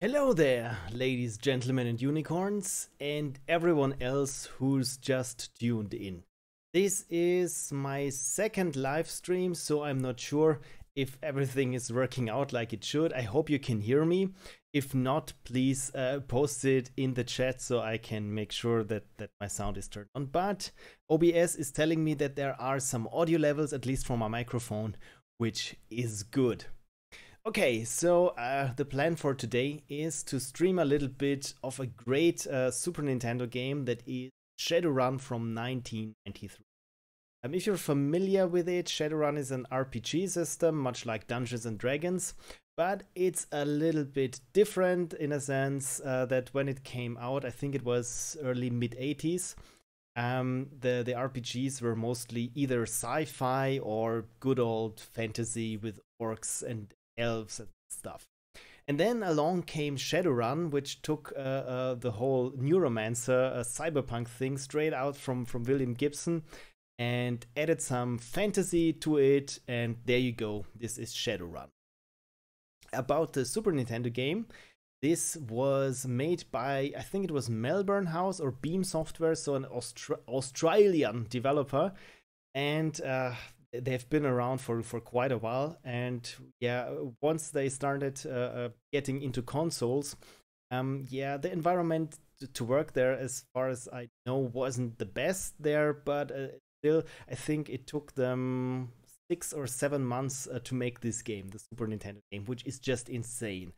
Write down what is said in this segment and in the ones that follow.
Hello there, ladies, gentlemen, and unicorns, and everyone else who's just tuned in. This is my second live stream, so I'm not sure if everything is working out like it should. I hope you can hear me. If not, please post it in the chat so I can make sure that my sound is turned on. But OBS is telling me that there are some audio levels, at least from my microphone, which is good. Okay, so the plan for today is to stream a little bit of a great Super Nintendo game that is Shadowrun from 1993. If you're familiar with it, Shadowrun is an RPG system, much like Dungeons and Dragons, but it's a little bit different in a sense that when it came out, I think it was early mid-80s, the RPGs were mostly either sci-fi or good old fantasy with orcs and elves and stuff. And then along came Shadowrun, which took the whole Neuromancer cyberpunk thing straight out from William Gibson and added some fantasy to it, and there you go, this is Shadowrun. About the Super Nintendo game, this was made by, I think it was Melbourne House or Beam Software, so an Australian developer, and they've been around for quite a while. And yeah, once they started getting into consoles, yeah, the environment to work there, as far as I know, wasn't the best there, but still, I think it took them 6 or 7 months to make this game, the Super Nintendo game, which is just insane.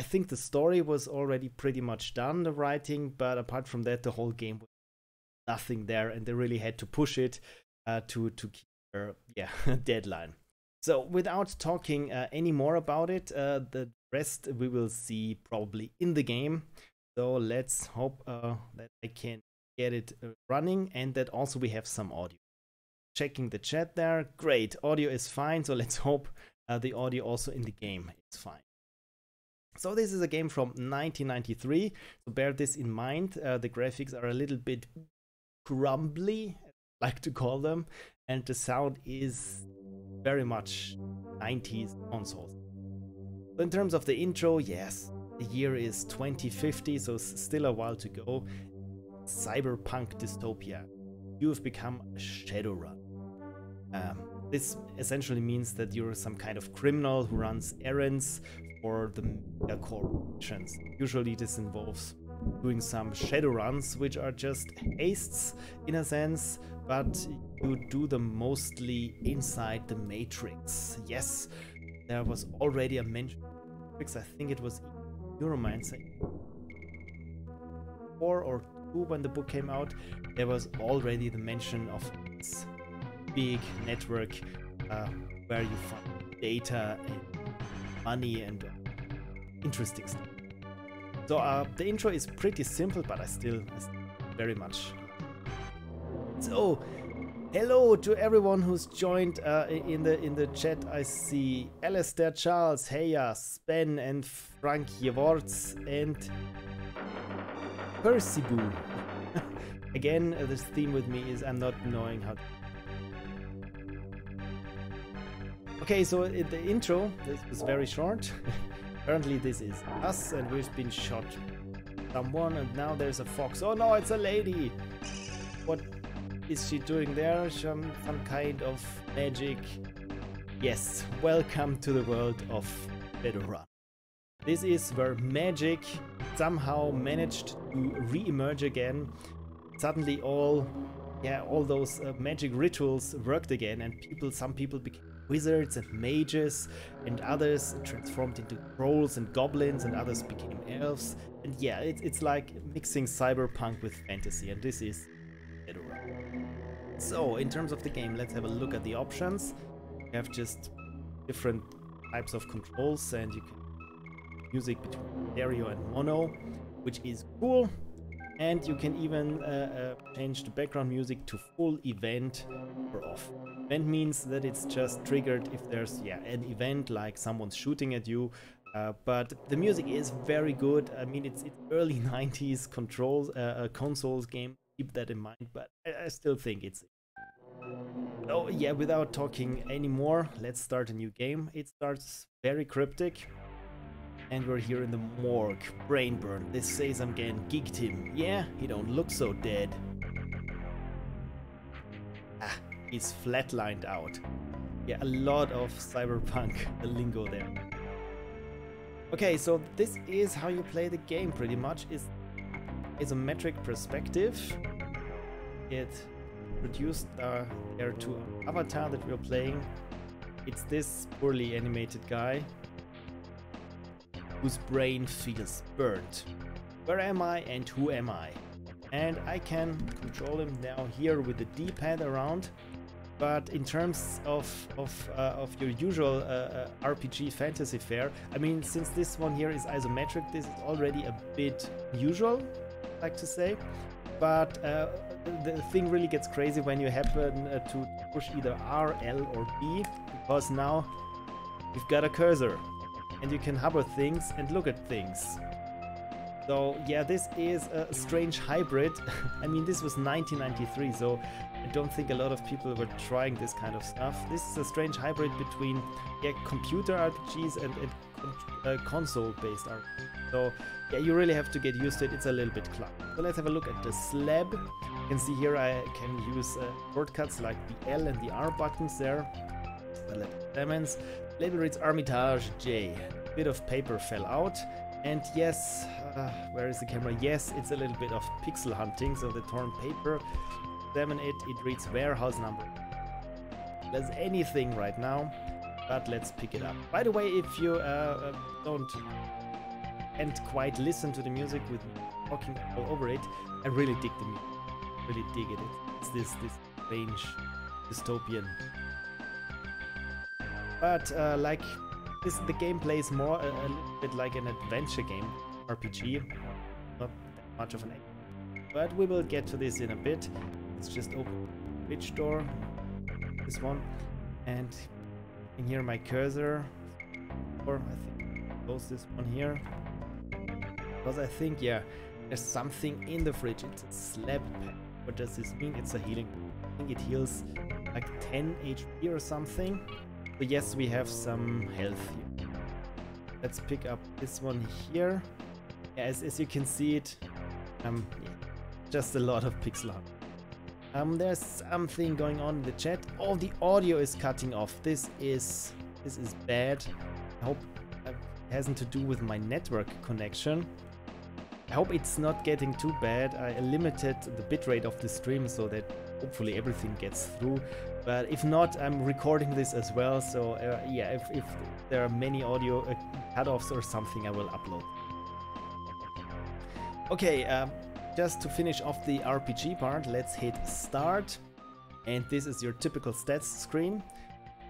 I think the story was already pretty much done, the writing, but apart from that, the whole game was nothing there, and they really had to push it to keep their deadline. So without talking any more about it, the rest we will see probably in the game. So let's hope that I can get it running, and that also we have some audio. Checking the chat there. Great, audio is fine, so let's hope the audio also in the game is fine. So this is a game from 1993, so bear this in mind. The graphics are a little bit crumbly, I like to call them, and the sound is very much 90s consoles. So in terms of the intro, yes, the year is 2050, so still a while to go. Cyberpunk dystopia. You have become a Shadowrun. This essentially means that you're some kind of criminal who runs errands for the mega corporations. Usually this involves doing some Shadowruns, which are just hastes in a sense, but you do them mostly inside the Matrix. Yes, there was already a mention of Matrix. I think it was Neuromancer 4 or 2 when the book came out. There was already the mention of this big network where you find data and money and interesting stuff. So the intro is pretty simple, but I still very much. So hello to everyone who's joined in the chat. I see Alistair, Charles, Heya, Spen, and Frank Jeworts, and Percyboo. Again, this theme with me is I'm not knowing how. Okay, so the intro, this was very short. Apparently this is us, and we've been shot someone, and now there's a fox. Oh no, it's a lady! What is she doing there? Some kind of magic. Yes, welcome to the world of Shadowrun. This is where magic somehow managed to re-emerge again. Suddenly all those magic rituals worked again, and some people became wizards and mages, and others transformed into trolls and goblins, and others became elves. And yeah, it's like mixing cyberpunk with fantasy, and this is Shadowrun. So in terms of the game, let's have a look at the options. You have just different types of controls, and you can music between stereo and mono, which is cool. And you can even change the background music to full event or off. Event means that it's just triggered if there's an event, like someone's shooting at you. But the music is very good. I mean, it's early 90s consoles game. Keep that in mind. But I still think it's. So yeah, without talking anymore, let's start a new game. It starts very cryptic. And we're here in the morgue. Brain burn. This says I'm getting geeked him. Yeah, he don't look so dead. Ah, he's flatlined out. Yeah, a lot of cyberpunk lingo there. Okay, so this is how you play the game pretty much. It's isometric perspective. It reduced there to an avatar that we're playing. It's this poorly animated guy whose brain feels burnt. Where am I and who am I? And I can control him now here with the D-pad around. But in terms of your usual RPG fantasy fare, I mean, since this one here is isometric, this is already a bit usual, I like to say. But the thing really gets crazy when you happen to push either R, L or B, because now you've got a cursor and you can hover things and look at things. So yeah, this is a strange hybrid. I mean, this was 1993, so I don't think a lot of people were trying this kind of stuff. This is a strange hybrid between computer RPGs and console-based RPGs. So yeah, you really have to get used to it. It's a little bit clunky. So let's have a look at the slab. You can see here I can use shortcuts like the L and the R buttons there. Lemons. Label reads Armitage J. A bit of paper fell out. And yes, where is the camera? Yes, it's a little bit of pixel hunting. So the torn paper, examine it, it reads warehouse number. There's anything right now, but let's pick it up. By the way, if you can't quite listen to the music with me talking all over it, I really dig the music. Really dig it. It's this strange dystopian. But like this, the gameplay is more a little bit like an adventure game, RPG, not that much of an action. But we will get to this in a bit. Let's just open the bridge door, this one, and in here my cursor, or I think I'll close this one here, because I think, yeah, there's something in the fridge. It's a slab pack. What does this mean? It's a healing. I think it heals like 10 HP or something. So yes, we have some health here. Let's pick up this one here. Yeah, as you can see it, yeah, just a lot of pixel art. There's something going on in the chat. Oh, the audio is cutting off. This is bad. I hope it hasn't to do with my network connection. I hope it's not getting too bad. I limited the bitrate of the stream so that hopefully everything gets through. But if not, I'm recording this as well. So yeah, if there are many audio cutoffs or something, I will upload. Okay, just to finish off the RPG part, let's hit start. And this is your typical stats screen.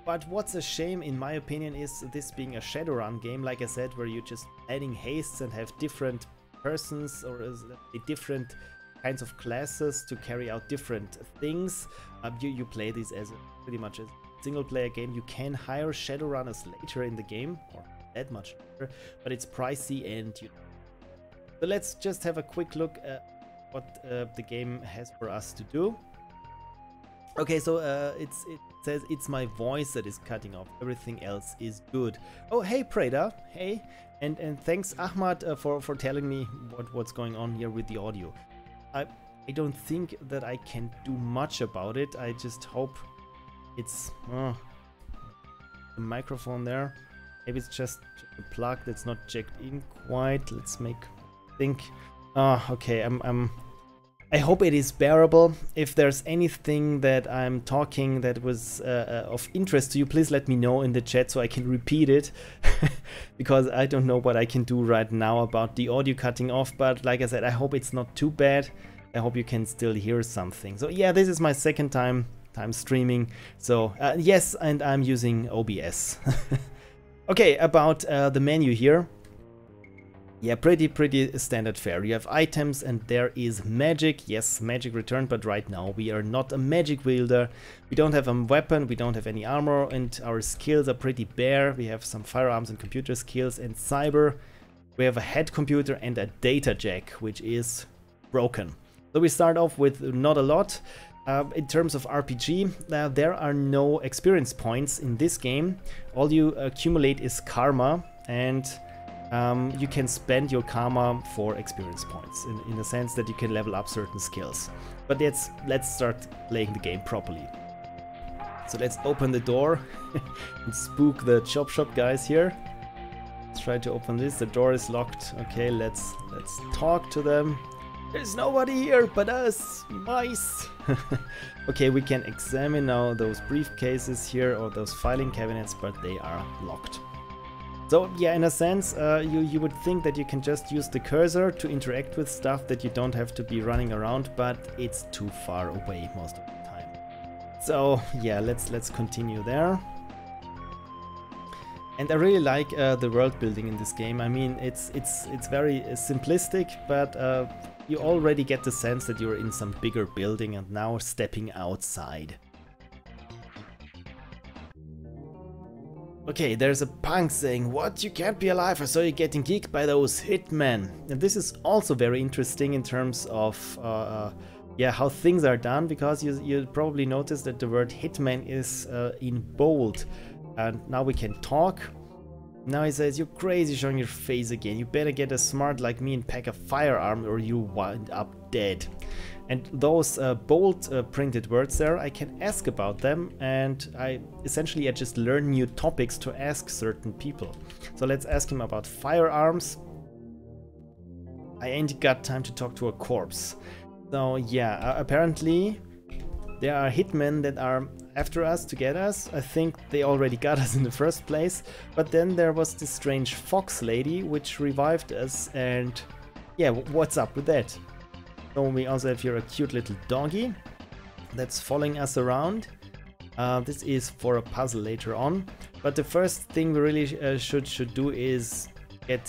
But what's a shame, in my opinion, is this being a Shadowrun game, like I said, where you're just adding hastes and have different persons or different kinds of classes to carry out different things. You play this as pretty much a single player game. You can hire Shadowrunners later in the game, or that much later, but it's pricey. And so let's just have a quick look at what the game has for us to do. Okay, so it says it's my voice that is cutting off. Everything else is good. Oh, hey Preda, hey, and thanks Ahmad for telling me what's going on here with the audio. I don't think that I can do much about it. I just hope it's the microphone there. Maybe it's just a plug that's not checked in quite. Let's think. Okay, I hope it is bearable. If there's anything that I'm talking that was of interest to you, please let me know in the chat so I can repeat it. Because I don't know what I can do right now about the audio cutting off. But like I said, I hope it's not too bad. I hope you can still hear something. So yeah, this is my second time streaming. So yes, and I'm using OBS. Okay, about the menu here. Yeah, pretty standard fare. You have items and there is magic. Yes, magic returned, but right now we are not a magic wielder. We don't have a weapon, we don't have any armor, and our skills are pretty bare. We have some firearms and computer skills and cyber. We have a head computer and a data jack, which is broken. So we start off with not a lot. In terms of RPG, there are no experience points in this game. All you accumulate is karma, and you can spend your karma for experience points in the sense that you can level up certain skills. But let's start playing the game properly. So let's open the door and spook the chop shop guys here. Let's try to open this. The door is locked. Okay, let's talk to them. There's nobody here but us, mice. Okay, we can examine now those briefcases here or those filing cabinets, but they are locked. So yeah, in a sense, you would think that you can just use the cursor to interact with stuff, that you don't have to be running around, but it's too far away most of the time. So yeah, let's continue there. And I really like the world building in this game. I mean, it's very simplistic, but you already get the sense that you're in some bigger building and now stepping outside. Okay, there's a punk saying, "What? You can't be alive, I saw you getting geeked by those hitmen." And this is also very interesting in terms of yeah, how things are done, because you probably noticed that the word hitman is in bold. And now we can talk. Now he says, "You're crazy showing your face again. You better get as smart like me and pack a firearm or you wind up dead." And those bold printed words there, I can ask about them, and I just learn new topics to ask certain people. So let's ask him about firearms. "I ain't got time to talk to a corpse." So yeah, apparently there are hitmen that are after us to get us. I think they already got us in the first place, but then there was this strange fox lady which revived us, and yeah, what's up with that? So we also have here a cute little doggy that's following us around. This is for a puzzle later on, but the first thing we really should do is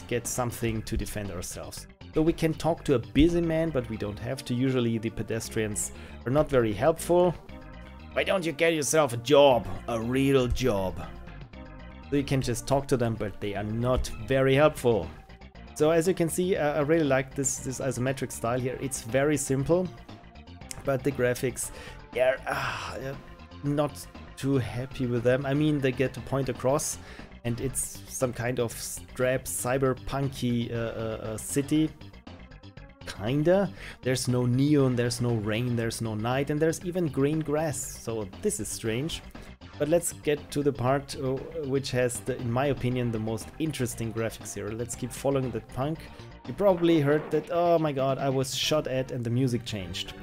get something to defend ourselves. So we can talk to a busy man, but we don't have to. Usually the pedestrians are not very helpful. "Why don't you get yourself a job? A real job?" So you can just talk to them, but they are not very helpful. So as you can see, I really like this isometric style here. It's very simple, but the graphics, yeah, not too happy with them. I mean, they get the point across, and it's some kind of strap cyberpunky city. Kinda. There's no neon, there's no rain, there's no night, and there's even green grass. So this is strange. But let's get to the part which has, in my opinion, the most interesting graphics here. Let's keep following that punk. You probably heard that, oh my god, I was shot at and the music changed.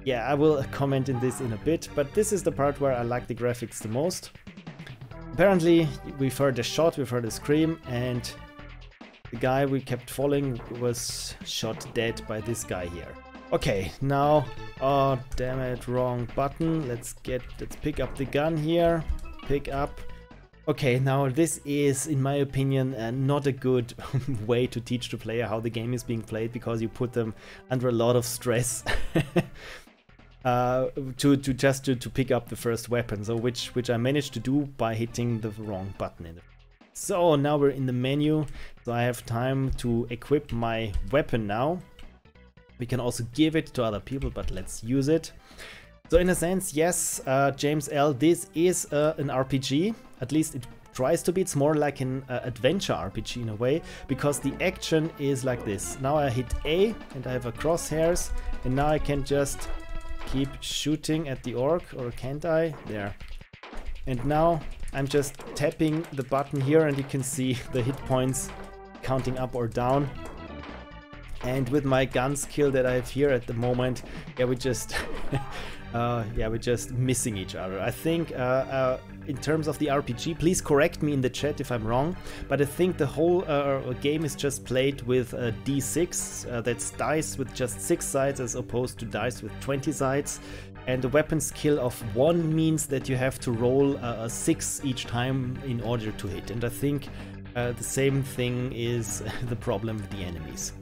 Yeah, I will comment in this in a bit, but this is the part where I like the graphics the most. Apparently, we've heard a shot, we've heard a scream, and the guy we kept following was shot dead by this guy here. Okay, now, oh damn it, wrong button. Let's pick up the gun here. Pick up. Okay, now this is, in my opinion, not a good way to teach the player how the game is being played, because you put them under a lot of stress to pick up the first weapon. So which I managed to do by hitting the wrong button in it. So now we're in the menu, so I have time to equip my weapon now. We can also give it to other people, but let's use it. So in a sense, yes, James L, this is an RPG. At least it tries to be. It's more like an adventure RPG in a way, because the action is like this. Now I hit A and I have a crosshairs, and now I can just keep shooting at the orc, or can't I? There. And now I'm just tapping the button here, and you can see the hit points counting up or down. And with my gun skill that I have here at the moment, yeah, we just we're just missing each other. I think in terms of the RPG, please correct me in the chat if I'm wrong, but I think the whole game is just played with D6. That's dice with just 6 sides as opposed to dice with 20 sides. And the weapon skill of 1 means that you have to roll a 6 each time in order to hit. And I think the same thing is the problem with the enemies.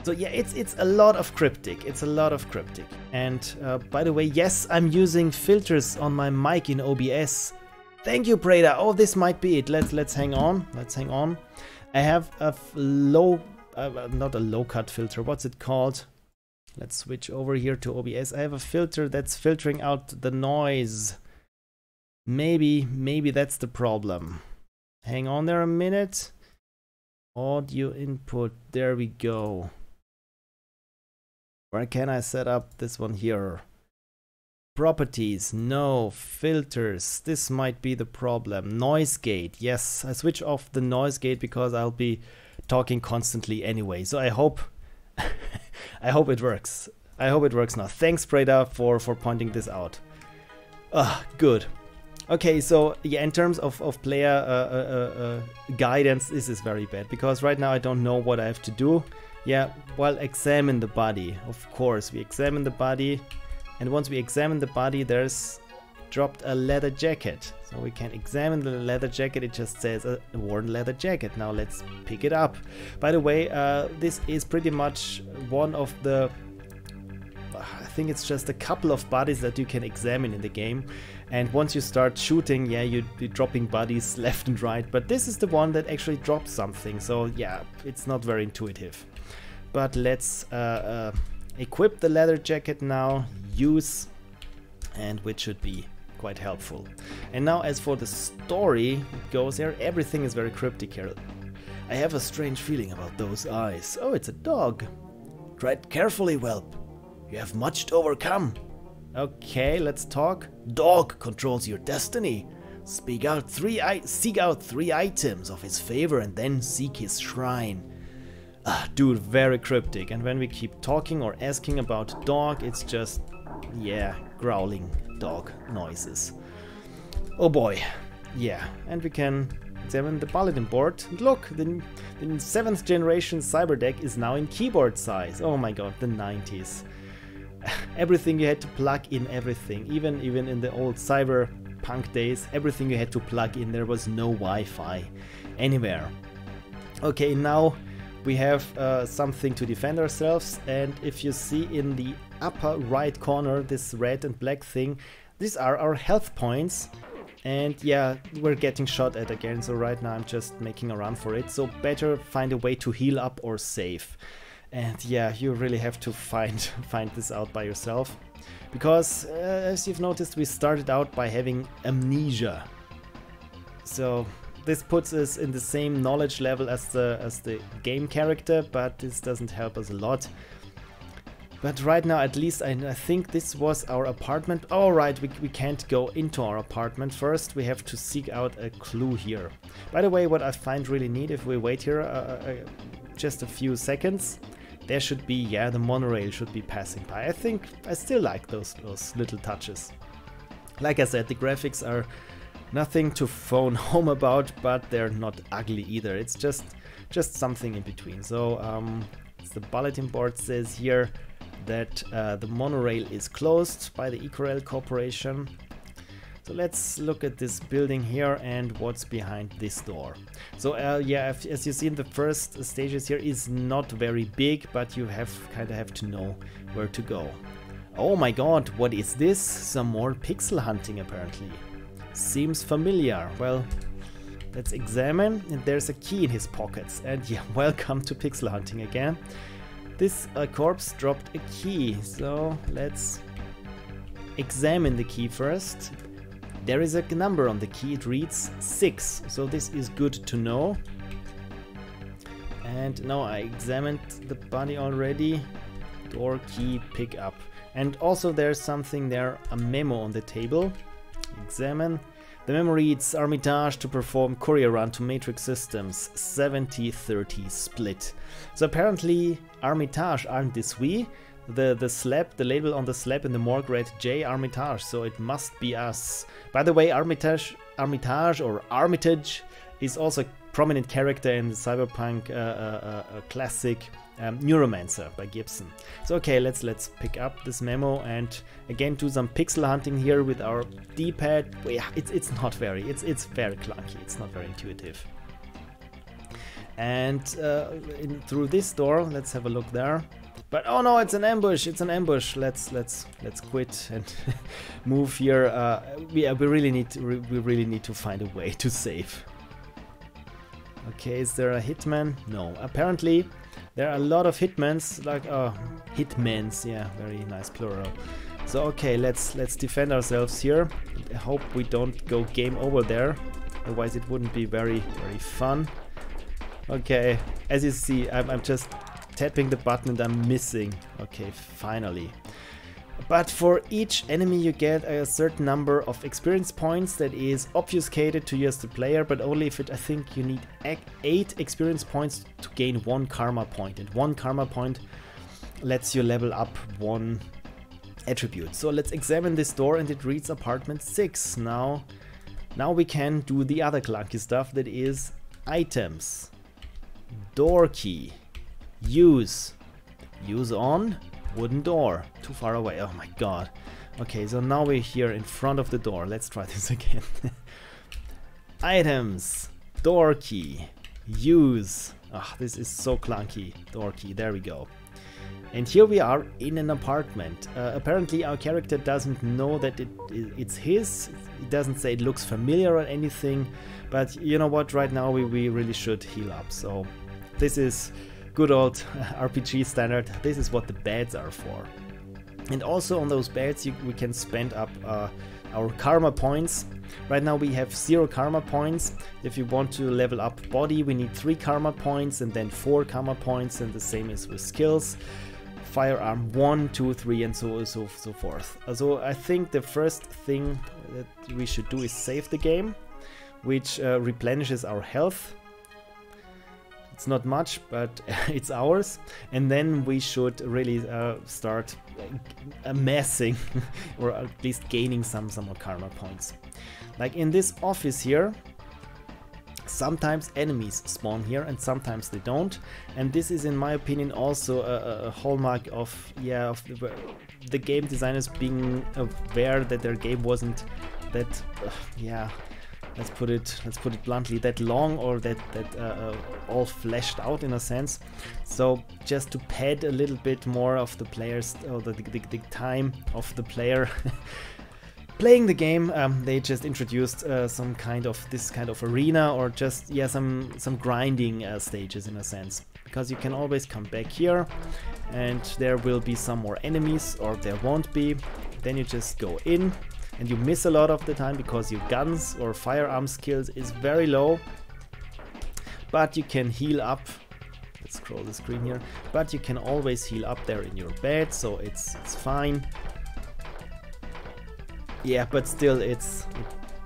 So yeah, it's a lot of cryptic. It's a lot of cryptic. And by the way, yes, I'm using filters on my mic in OBS. Thank you, Prada. Oh, this might be it. Let's hang on. Let's hang on. I have a low, not a low cut filter. What's it called? Let's switch over here to OBS. I have a filter that's filtering out the noise. Maybe that's the problem. Hang on there a minute. Audio input, there we go. Where can I set up this one here? Properties, no. Filters, this might be the problem. Noise gate, yes. I switch off the noise gate because I'll be talking constantly anyway. So I hope I hope it works. I hope it works now. Thanks, Preda, for pointing this out. Good. Okay, so yeah, in terms of player guidance, this is very bad because right now I don't know what I have to do. Yeah, well, examine the body. Of course, we examine the body, and once we examine the body, there's dropped a leather jacket. So we can examine the leather jacket. It just says a worn leather jacket. Now let's pick it up. By the way, this is pretty much one of the, I think it's just a couple of bodies that you can examine in the game. And once you start shooting, yeah, you'd be dropping bodies left and right. But this is the one that actually drops something. So yeah, it's not very intuitive. But let's equip the leather jacket now, use, and which should be quite helpful. And now as for the story, it goes here, everything is very cryptic here. I have a strange feeling about those eyes. Oh, it's a dog. Tread carefully, whelp. You have much to overcome. Okay, let's talk. Dog controls your destiny. Seek out three items of his favor and then seek his shrine. Dude, very cryptic. And when we keep talking or asking about dog, it's just, yeah, growling dog noises. Oh boy. Yeah, and we can examine the bulletin board. And look, the 7th generation cyber deck is now in keyboard size. Oh my god, the 90s. Everything you had to plug in, everything. Even in the old cyberpunk days, everything you had to plug in. There was no Wi-Fi anywhere. Okay, now we have something to defend ourselves, and if you see in the upper right corner this red and black thing, these are our health points. And yeah, we're getting shot at again, so right now I'm just making a run for it. So better find a way to heal up or save. And yeah, you really have to find this out by yourself. Because as you've noticed, we started out by having amnesia. So this puts us in the same knowledge level as the game character, but this doesn't help us a lot. But right now, at least, I think this was our apartment. Oh, right, we can't go into our apartment. First, we have to seek out a clue here. By the way, what I find really neat, if we wait here just a few seconds, there should be, yeah, the monorail should be passing by. I think I still like those little touches. Like I said, the graphics are nothing to phone home about, but they're not ugly either. It's just something in between. So the bulletin board says here that the monorail is closed by the Ecorel Corporation. So let's look at this building here and what's behind this door. So yeah, as you see in the first stages here is not very big, but you kind of have to know where to go. Oh my god, what is this? Some more pixel hunting apparently. Seems familiar. Well, let's examine, and there's a key in his pockets. And yeah, welcome to pixel hunting again. This corpse dropped a key, so let's examine the key first. There is a number on the key, it reads 6, so this is good to know. And now I examined the body already. Door key, pick up. And also there's something there, a memo on the table. Examine. The memo reads, Armitage to perform courier run to Matrix Systems, 70-30 split. So apparently Armitage aren't this we. The slab, the label on the slab in the morgue read J Armitage, so it must be us. By the way, Armitage or Armitage is also a prominent character in the cyberpunk classic Neuromancer by Gibson. So okay, let's pick up this memo and again do some pixel hunting here with our D-pad. Well, yeah, it's very clunky. It's not very intuitive. And through this door, let's have a look there. But oh no, it's an ambush! It's an ambush. Let's quit and move here. We really need to find a way to save. Okay, is there a hitman? No. Apparently, there are a lot of hitmans, like hitmans. Yeah, very nice plural. So okay, let's defend ourselves here. I hope we don't go game over there. Otherwise, it wouldn't be very fun. Okay, as you see, I'm just tapping the button and I'm missing. Okay, finally. But for each enemy you get a certain number of experience points that is obfuscated to you as the player, but only if I think you need 8 experience points to gain 1 karma point. And 1 karma point lets you level up 1 attribute. So let's examine this door, and it reads apartment 6. Now we can do the other clunky stuff, that is items. Door key. Use on. Wooden door. Too far away. Oh my god. Okay, so now we're here in front of the door. Let's try this again. Items. Door key. Use. Ah, this is so clunky. Door key. There we go. And here we are in an apartment. Apparently our character doesn't know that it's his. It doesn't say it looks familiar or anything. But you know what? Right now we really should heal up. So this is good old RPG standard. This is what the beds are for. And also on those beds we can spend up our karma points. Right now we have 0 karma points. If you want to level up body, we need 3 karma points and then 4 karma points, and the same is with skills. Firearm 1, 2, 3 and so forth. So I think the first thing that we should do is save the game, which replenishes our health. It's not much, but it's ours. And then we should really start amassing or at least gaining some more karma points. Like in this office here, sometimes enemies spawn here and sometimes they don't. And this is, in my opinion, also a hallmark of the game designers being aware that their game wasn't that let's put it bluntly, that long or that all fleshed out in a sense. So just to pad a little bit more of the players, or the time of the player playing the game, they just introduced some kind of arena, or just some grinding stages in a sense. Because you can always come back here and there will be some more enemies, or there won't be. Then you just go in. And you miss a lot of the time because your guns or firearm skills is very low. But you can heal up. Let's scroll the screen here. But you can always heal up there in your bed, so it's fine. Yeah, but still it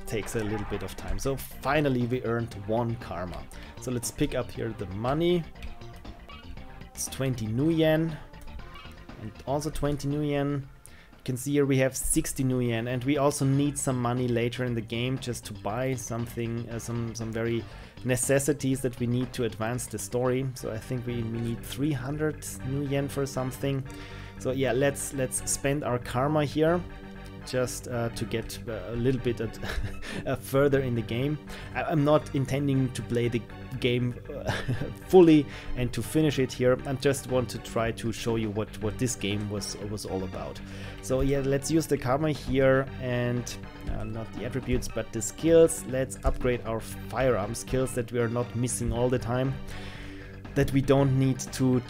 takes a little bit of time. So finally we earned 1 karma. So let's pick up here the money. It's 20 new yen. And also 20 new yen. You can see here we have 60 new yen, and we also need some money later in the game just to buy something, some very necessities that we need to advance the story. So I think we need 300 new yen for something. So yeah, let's spend our karma here just to get a little bit further in the game. I'm not intending to play the game fully and to finish it here. I just want to try to show you what this game was all about. So yeah, let's use the karma here, and not the attributes but the skills. Let's upgrade our firearm skills that we are not missing all the time, that we don't need to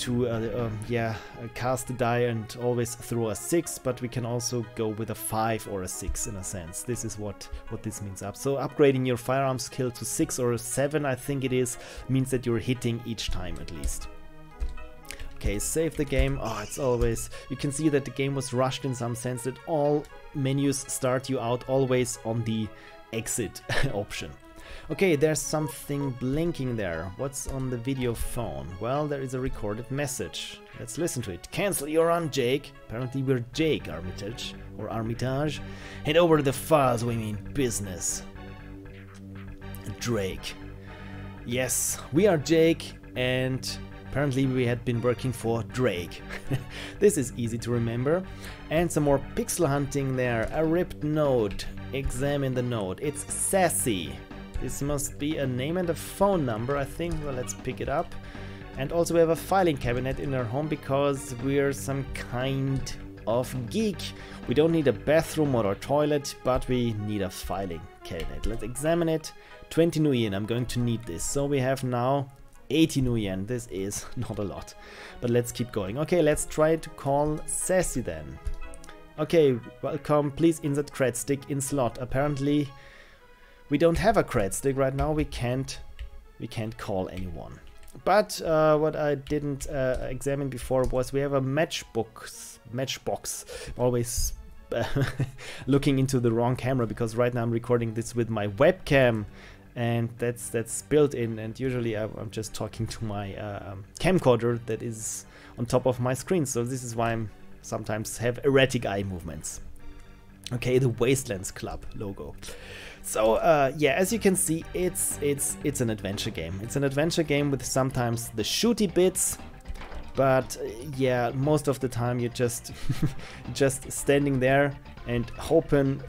cast the die and always throw a 6, but we can also go with a 5 or a 6 in a sense. This is what this means up. So upgrading your firearm skill to 6 or 7, I think it is, means that you're hitting each time at least. Okay, save the game. Oh, it's always, you can see that the game was rushed in some sense, that all menus start you out always on the exit option. Okay, there's something blinking there. What's on the video phone? Well, there is a recorded message. Let's listen to it. Cancel your run, Jake. Apparently we're Jake Armitage, or Armitage. Hand over the files, we mean business. Drake. Yes, we are Jake, and apparently we had been working for Drake. This is easy to remember. And some more pixel hunting there. A ripped note. Examine the note. It's Sassy. This must be a name and a phone number, I think. Well, let's pick it up. And also we have a filing cabinet in our home because we're some kind of geek. We don't need a bathroom or a toilet, but we need a filing cabinet. Let's examine it. 20 new yen, I'm going to need this. So we have now 80 new yen. This is not a lot, but let's keep going. Okay, let's try to call Sassy then. Okay, welcome. Please insert cred stick in slot. Apparently we don't have a cred stick right now. We can't call anyone. But what I didn't examine before was we have a matchbox. Always looking into the wrong camera, because right now I'm recording this with my webcam, and that's built in, and usually I'm just talking to my camcorder that is on top of my screen, so this is why I'm sometimes have erratic eye movements. Okay, the Wastelands Club logo. So yeah, as you can see, it's an adventure game. It's an adventure game with sometimes the shooty bits, but yeah, most of the time you're just just standing there and hoping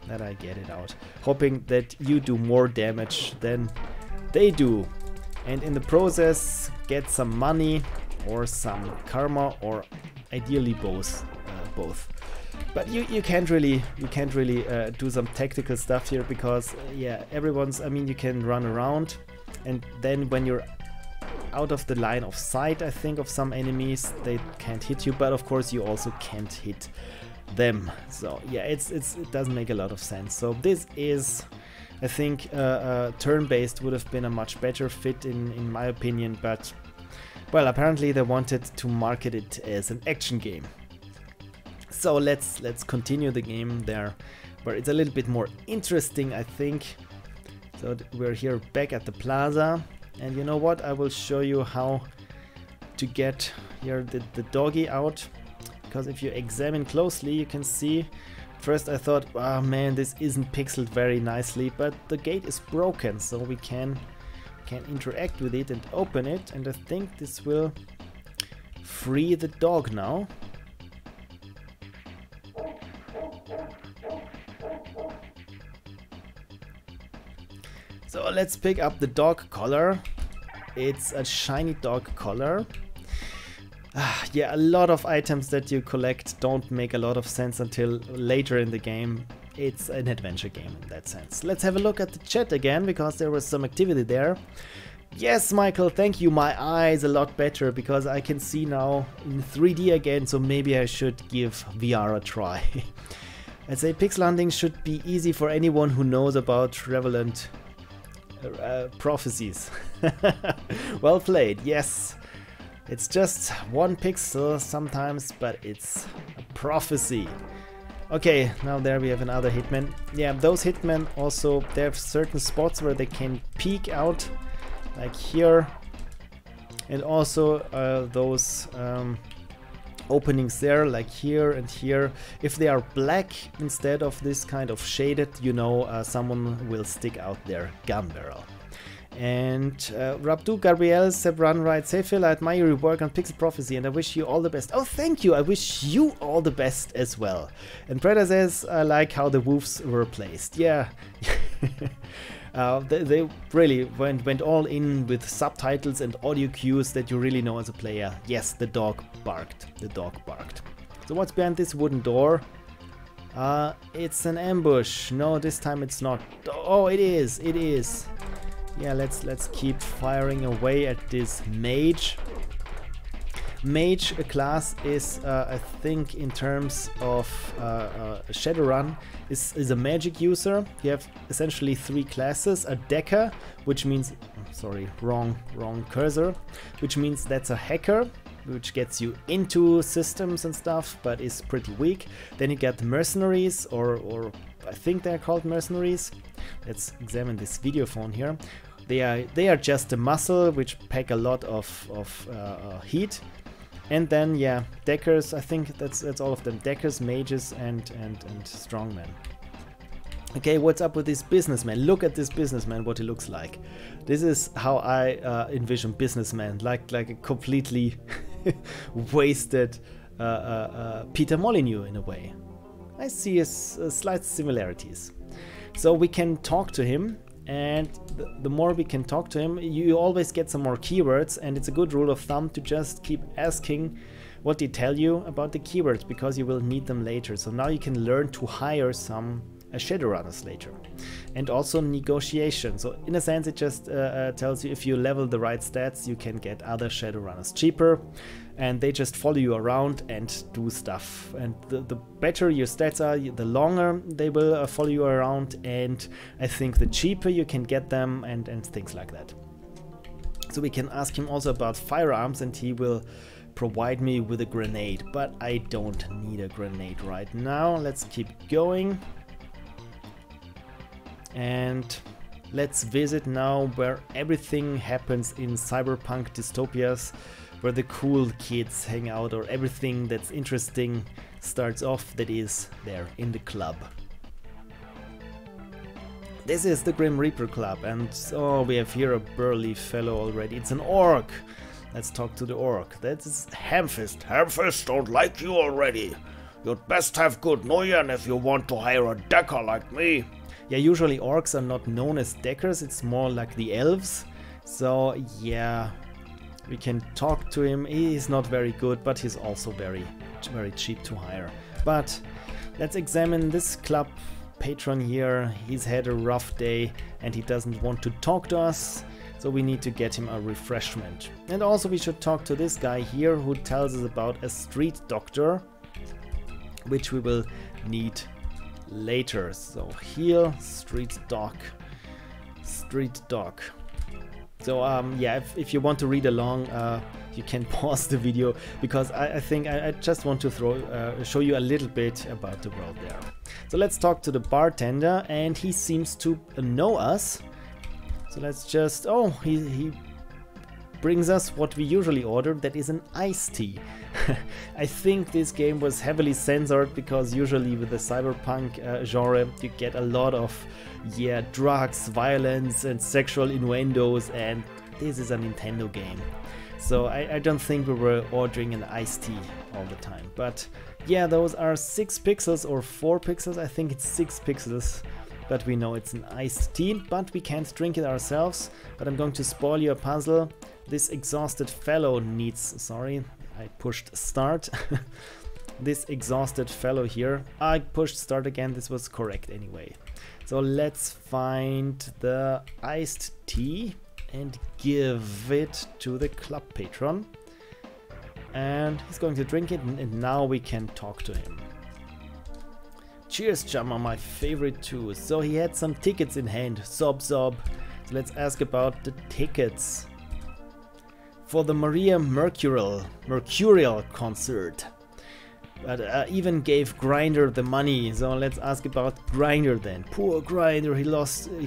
that I get it out, hoping that you do more damage than they do, and in the process get some money or some karma, or ideally both. But you can't really do some tactical stuff here, because yeah, I mean, you can run around, and then when you're out of the line of sight, I think, of some enemies, they can't hit you, but of course you also can't hit them. So yeah, it doesn't make a lot of sense. So this is, I think, turn-based would have been a much better fit in my opinion, but well, apparently they wanted to market it as an action game. So let's continue the game there, where it's a little bit more interesting, I think. So we're here back at the plaza, and you know what? I will show you how to get here the doggy out, because if you examine closely, you can see. First I thought, oh man, this isn't pixeled very nicely, but the gate is broken, so we can interact with it and open it, and I think this will free the dog now. So let's pick up the dog collar. It's a shiny dog collar. Yeah, a lot of items that you collect don't make a lot of sense until later in the game. It's an adventure game in that sense. Let's have a look at the chat again, because there was some activity there. Yes, Michael, thank you. My eyes a lot better, because I can see now in 3D again, so maybe I should give VR a try. I'd say pixel hunting should be easy for anyone who knows about relevant prophecies. Well played, yes. It's just one pixel sometimes, but it's a prophecy. Okay, now there we have another hitman. Yeah, those hitmen also, they have certain spots where they can peek out, like here, and also those openings there, like here and here. If they are black instead of this kind of shaded, you know, someone will stick out their gun barrel. And Rabdu Gabriel Sebran writes, "Hey Phil, I admire your work on Pixel Prophecy and I wish you all the best." Oh, thank you, I wish you all the best as well. And Preda says, "I like how the wolves were placed." Yeah. They really went all in with subtitles and audio cues that you really know as a player. Yes, the dog barked. The dog barked. So what's behind this wooden door? It's an ambush. No, this time it's not. Oh, it is. It is. Yeah, let's keep firing away at this mage. Mage class is, I think, in terms of Shadowrun, is a magic user. You have essentially three classes: a decker, which means, sorry, wrong cursor, which means that's a hacker, which gets you into systems and stuff, but is pretty weak. Then you get mercenaries, or I think they're called mercenaries. Let's examine this video phone here. They are just a muscle which pack a lot of heat. And then, yeah, deckers, I think that's all of them. Deckers, mages, and strongmen. Okay, what's up with this businessman? Look at this businessman, what he looks like. This is how I envision businessman, like a completely wasted Peter Molyneux in a way. I see slight similarities. So we can talk to him, and the more we can talk to him, you always get some more keywords, and it's a good rule of thumb to just keep asking what they tell you about the keywords, because you will need them later. So now you can learn to hire some Shadowrunners later. And also negotiation. So in a sense it just tells you if you level the right stats, you can get other Shadowrunners cheaper, and they just follow you around and do stuff. And the better your stats are, the longer they will follow you around, and I think the cheaper you can get them, and things like that. So we can ask him also about firearms and he will provide me with a grenade, but I don't need a grenade right now. Let's keep going. And let's visit now where everything happens in cyberpunk dystopias, where the cool kids hang out, or everything that's interesting starts off, that is there in the club. This is the Grim Reaper Club, and oh, we have here a burly fellow already. It's an orc. Let's talk to the orc. That's Hamfist. Hamfist don't like you already. You'd best have good Nuyen if you want to hire a decker like me. Yeah, usually orcs are not known as deckers, it's more like the elves. So yeah, we can talk to him. He's not very good, but he's also very cheap to hire. But let's examine this club patron here. He's had a rough day and he doesn't want to talk to us, so we need to get him a refreshment. And also we should talk to this guy here who tells us about a street doctor, which we will need later. So heal, street doc. So yeah, if you want to read along, you can pause the video, because I think I just want to show you a little bit about the world there. So let's talk to the bartender, and he seems to know us. So let's just, oh, he brings us what we usually order, that is an iced tea. I think this game was heavily censored, because usually with the cyberpunk genre you get a lot of, yeah, drugs, violence and sexual innuendos, and this is a Nintendo game. So I don't think we were ordering an iced tea all the time. But yeah, those are 6 pixels or 4 pixels, I think it's 6 pixels. But we know it's an iced tea, but we can't drink it ourselves. But I'm going to spoil you a puzzle. This exhausted fellow needs, sorry, I pushed start. This exhausted fellow here, I pushed start again, this was correct anyway. So let's find the iced tea and give it to the club patron. And he's going to drink it, and now we can talk to him. Cheers, Jammer, my favorite too. So he had some tickets in hand, sob. So let's ask about the tickets for the Maria Mercurial concert. But even gave Grinder the money, so let's ask about Grinder then. Poor Grinder, he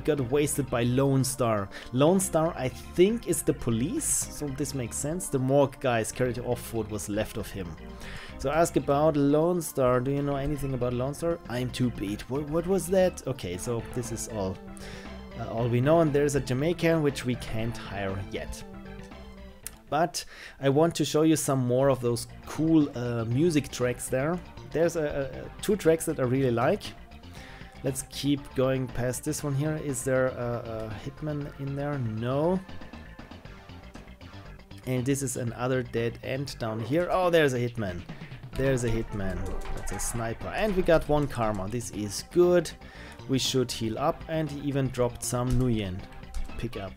got wasted by Lone Star. Lone Star, I think, is the police, so this makes sense. The morgue guys carried off what was left of him. So ask about Lone Star. Do you know anything about Lone Star? I'm too beat. What was that? Okay, so this is all we know, and there's a Jamaican which we can't hire yet. But I want to show you some more of those cool music tracks there. There's 2 tracks that I really like. Let's keep going past this one here. Is there a hitman in there? No. And this is another dead end down here. Oh, there's a hitman. There's a hitman. That's a sniper. And we got 1 karma. This is good. We should heal up, and he even dropped some Nuyen. Pick up.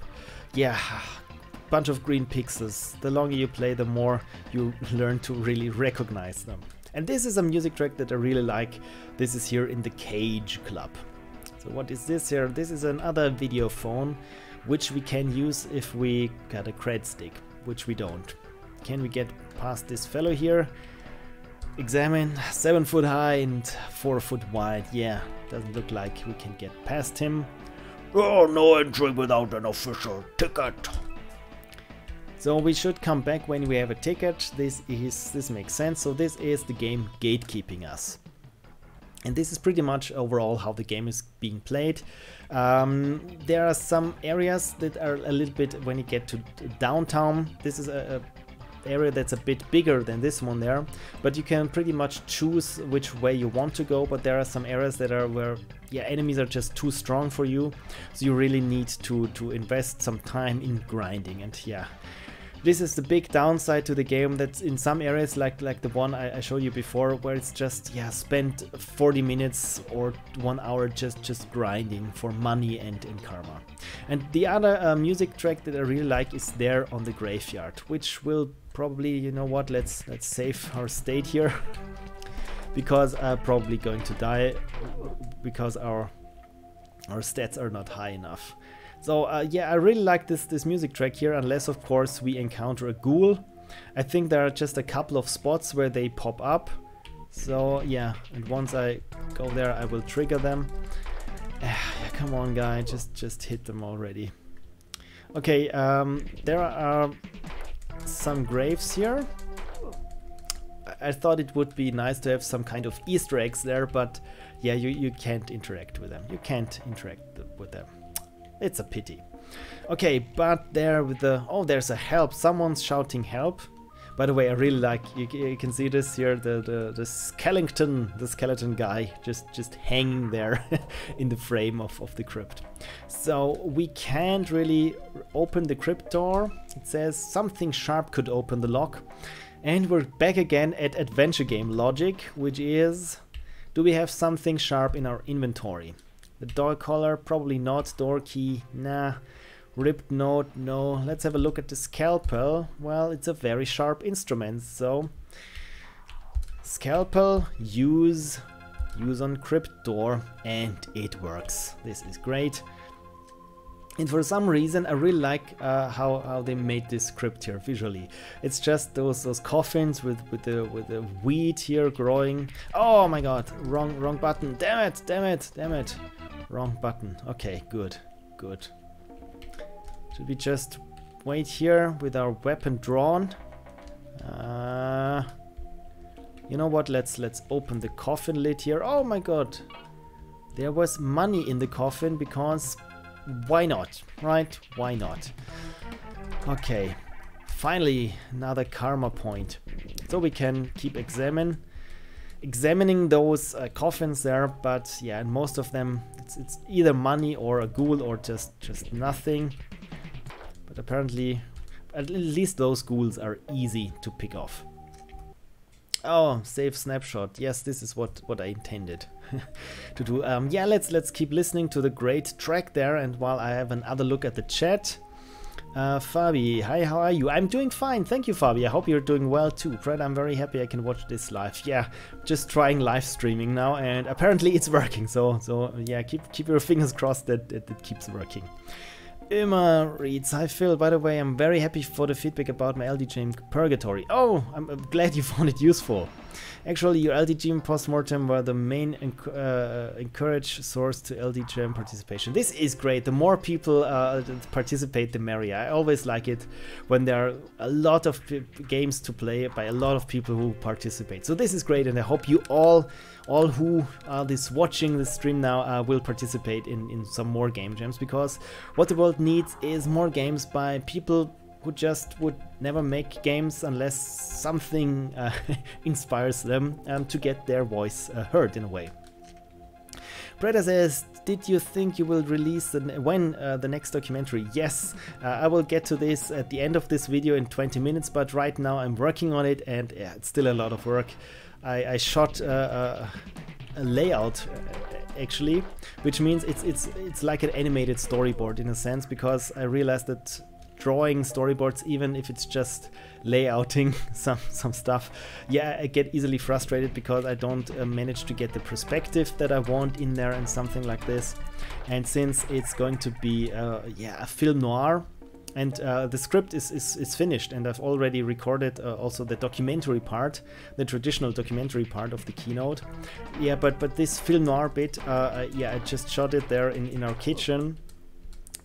Yeah. Bunch of green pixels. The longer you play, the more you learn to really recognize them. And this is a music track that I really like. This is here in the Cage Club. So what is this here? This is another video phone, which we can use if we got a cred stick, which we don't. Can we get past this fellow here? Examine. 7 foot high and 4 foot wide. Yeah, doesn't look like we can get past him. Oh, no entry without an official ticket. So we should come back when we have a ticket. This makes sense. So this is the game gatekeeping us. And this is pretty much overall how the game is being played. There are some areas that are a little bit, when you get to downtown, this is a area that's a bit bigger than this one there. But you can pretty much choose which way you want to go. But there are some areas that are where, yeah, enemies are just too strong for you. So you really need to invest some time in grinding. And yeah, this is the big downside to the game, that in some areas like the one I showed you before, where it's just, yeah, spend 40 minutes or 1 hour just grinding for money and karma. And the other music track that I really like is there on the graveyard, which will probably, you know what, let's save our state here because I'm probably going to die because our stats are not high enough. So yeah, I really like this music track here, unless of course we encounter a ghoul. I think there are just a couple of spots where they pop up. So yeah, and once I go there, I will trigger them. Yeah, come on, guy, just hit them already. Okay, there are some graves here. I thought it would be nice to have some kind of Easter eggs there, but yeah, you can't interact with them. You can't interact with them. It's a pity. Okay, but there with the... Oh, there's a help. Someone's shouting help. By the way, I really like... You can see this here, the skeleton guy just hanging there in the frame of the crypt. So we can't really open the crypt door. It says something sharp could open the lock. And we're back again at adventure game logic, which is... Do we have something sharp in our inventory? The door collar, probably not. Door key, nah. Ripped note, no. Let's have a look at the scalpel. Well, it's a very sharp instrument, so... Scalpel, use on crypt door, and it works. This is great. And for some reason, I really like how they made this crypt here visually. It's just those coffins with the weed here growing. Oh my god, wrong button. Damn it. Wrong button. Okay, good. Should we just wait here with our weapon drawn? You know what? Let's open the coffin lid here. Oh my god, there was money in the coffin because. Why not, right? Why not? Okay, finally another karma point. So we can keep examining those coffins there, but yeah, and most of them it's either money or a ghoul or just nothing. But apparently, at least those ghouls are easy to pick off. Oh, save snapshot. Yes, this is what I intended to do. Yeah, let's keep listening to the great track there, and while I have another look at the chat. Fabi, hi, how are you? I'm doing fine, thank you, Fabi. I hope you're doing well too. Fred, I'm very happy I can watch this live. Yeah, just trying live streaming now, and apparently it's working. So yeah, keep your fingers crossed that it keeps working. Emma reads, hi Phil, by the way, I'm very happy for the feedback about my LDGM Purgatory. Oh, I'm glad you found it useful. Actually, your LDGM postmortem were the main encourage source to LDGM participation. This is great. The more people participate, the merrier. I always like it when there are a lot of games to play by a lot of people who participate. So this is great, and I hope you all who are watching the stream now will participate in some more game jams, because what the world needs is more games by people who just would never make games unless something inspires them to get their voice heard in a way. Preda says, did you think you will release the next documentary? Yes, I will get to this at the end of this video in 20 minutes, but right now I'm working on it, and yeah, it's still a lot of work. I shot a layout actually, which means it's like an animated storyboard in a sense, because I realized that drawing storyboards, even if it's just layouting some stuff, yeah, I get easily frustrated because I don't manage to get the perspective that I want in there and something like this. And since it's going to be yeah, a film noir, and the script is finished, and I've already recorded also the documentary part, the traditional documentary part of the keynote. Yeah, but this film noir bit, yeah, I just shot it there in our kitchen.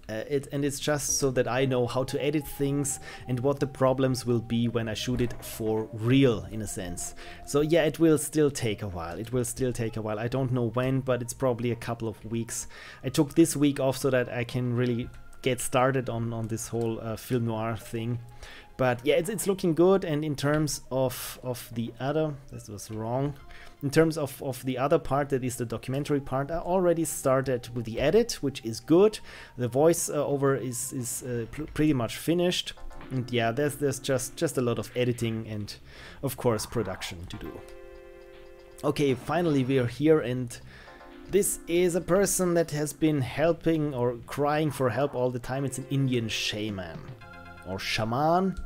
And it's just so that I know how to edit things and what the problems will be when I shoot it for real, in a sense. So yeah, it will still take a while. I don't know when, but it's probably a couple of weeks. I took this week off so that I can really get started on this whole film noir thing. But yeah, it's looking good. And in terms of the other, this was wrong. In terms of the other part, that is the documentary part, I already started with the edit, which is good. The voice over is pretty much finished. And yeah, there's just a lot of editing and, of course, production to do. Okay, finally we are here, and this is a person that has been helping or crying for help all the time. It's an Indian shaman or shaman.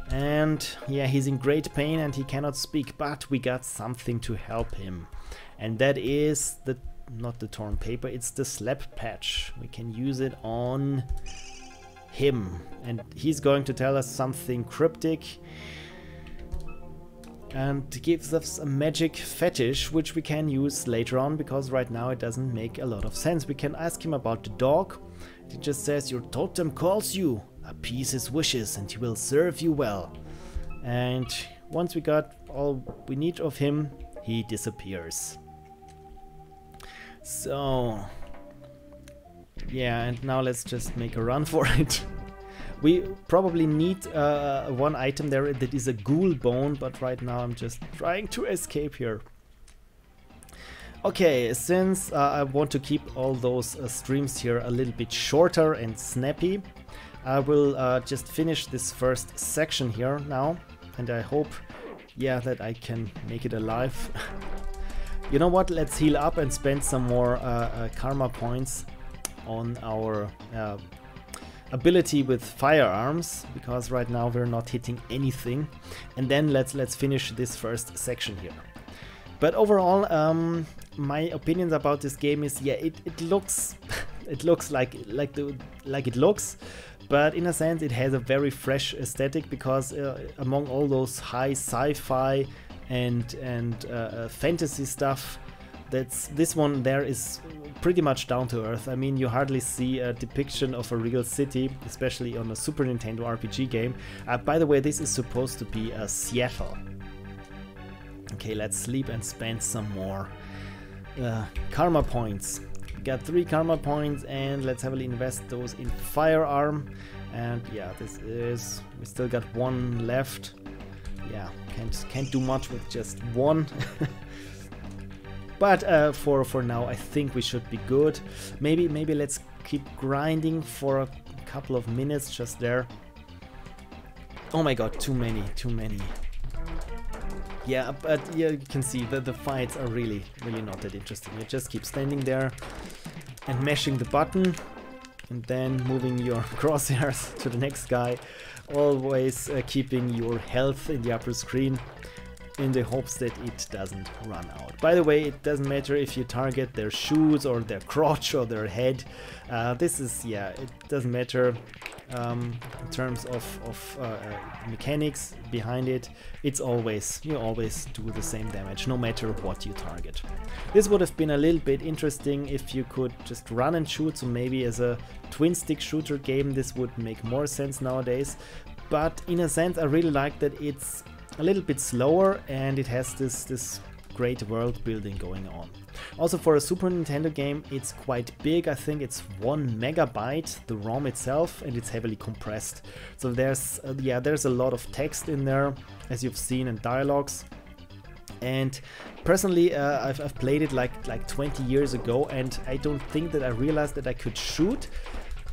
And yeah, he's in great pain and he cannot speak, but we got something to help him. And that is not the torn paper, it's the slap patch. We can use it on him, and he's going to tell us something cryptic and gives us a magic fetish which we can use later on, because right now it doesn't make a lot of sense. We can ask him about the dog. It just says, your totem calls you, appease his wishes and he will serve you well. And once we got all we need of him, he disappears. So yeah, and now let's just make a run for it. We probably need one item there that is a ghoul bone, but right now I'm just trying to escape here. Okay, since I want to keep all those streams here a little bit shorter and snappy, I will just finish this first section here now, and I hope, yeah, that I can make it alive. You know what, let's heal up and spend some more karma points on our ability with firearms, because right now we're not hitting anything, and then let's finish this first section here. But overall, my opinions about this game is, yeah, it looks it looks like it looks, but in a sense it has a very fresh aesthetic, because among all those high sci-fi and fantasy stuff, this one there is pretty much down to earth. I mean, you hardly see a depiction of a real city, especially on a Super Nintendo RPG game. By the way, this is supposed to be Seattle. Okay, let's sleep and spend some more karma points. We got 3 karma points, and let's heavily invest those in firearm. And yeah, we still got 1 left. Yeah, can't do much with just 1. But for now, I think we should be good. Maybe let's keep grinding for a couple of minutes just there. Oh my god, too many. Yeah, but yeah, you can see that the fights are really not that interesting. You just keep standing there and mashing the button, and then moving your crosshairs to the next guy. Always keeping your health in the upper screen, in the hopes that it doesn't run out. By the way, it doesn't matter if you target their shoes or their crotch or their head. It doesn't matter in terms of mechanics behind it. You always do the same damage, no matter what you target. This would have been a little bit interesting if you could just run and shoot, so maybe as a twin stick shooter game this would make more sense nowadays. But in a sense, I really like that it's a little bit slower and it has this great world building going on. Also, for a Super Nintendo game, it's quite big. I think it's 1 megabyte, the ROM itself, and it's heavily compressed. So there's a lot of text in there, as you've seen, and dialogues. And personally, I've played it like 20 years ago, and I don't think that I realized that I could shoot.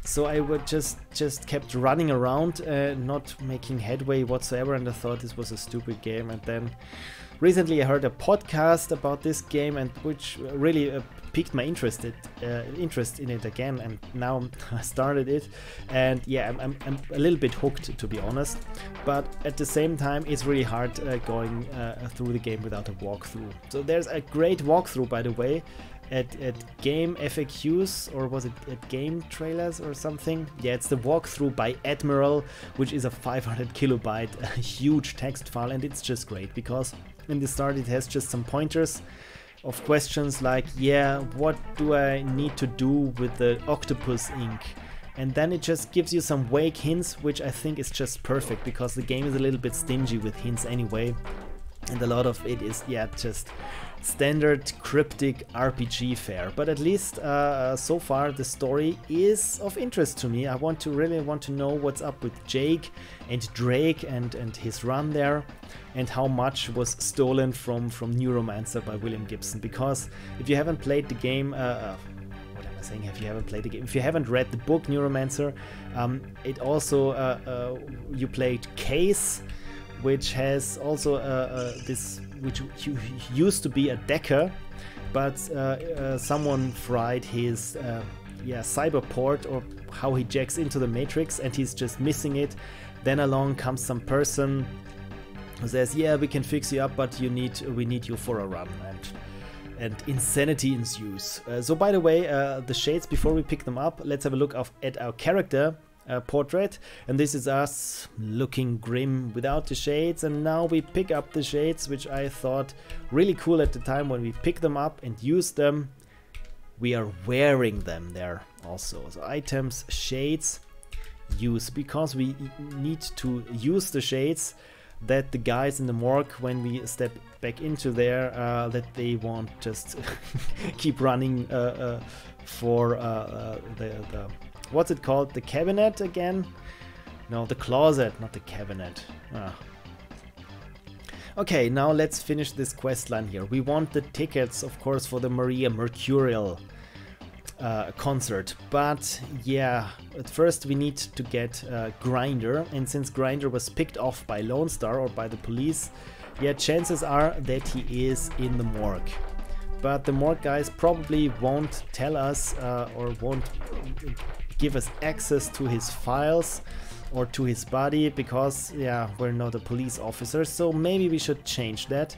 So I would just kept running around, not making headway whatsoever, and I thought this was a stupid game. And then recently I heard a podcast about this game, and which really piqued my interest in it again, and now I started it, and yeah, I'm a little bit hooked, to be honest. But at the same time, it's really hard going through the game without a walkthrough. So there's a great walkthrough, by the way, at Game FAQs, or was it at Game Trailers or something? Yeah, it's the walkthrough by Admiral, which is a 500 kilobyte huge text file, and it's just great, because in the start it has just some pointers of questions like, yeah, what do I need to do with the octopus ink? And then it just gives you some vague hints, which I think is just perfect, because the game is a little bit stingy with hints anyway, and a lot of it is, yeah, just standard cryptic RPG fare. But at least so far the story is of interest to me. I really want to know what's up with Jake and Drake and his run there, and how much was stolen from Neuromancer by William Gibson. Because if you haven't played the game, what am I saying? If you haven't played the game, if you haven't read the book Neuromancer, it also you played Case, which has also this, which used to be a Decker, but someone fried his cyberport, or how he jacks into the Matrix, and he's just missing it. Then along comes some person who says, yeah, we can fix you up, but we need you for a run. and insanity ensues. So by the way, the shades, before we pick them up, let's have a look at our character portrait, and this is us looking grim without the shades. And now we pick up the shades, which I thought really cool at the time. When we pick them up and use them, we are wearing them there also. So items, shades, use, because we need to use the shades, that the guys in the morgue, when we step back into there, that they won't just keep running for the what's it called, the cabinet again? No, the closet, not the cabinet. Okay, now let's finish this quest line here. We want the tickets, of course, for the Maria Mercurial concert, but yeah, at first we need to get Grinder, and since Grinder was picked off by Lone Star or by the police, yeah, chances are that he is in the morgue. But the morgue guys probably won't tell us or won't give us access to his files or to his body, because yeah, we're not a police officer. So maybe we should change that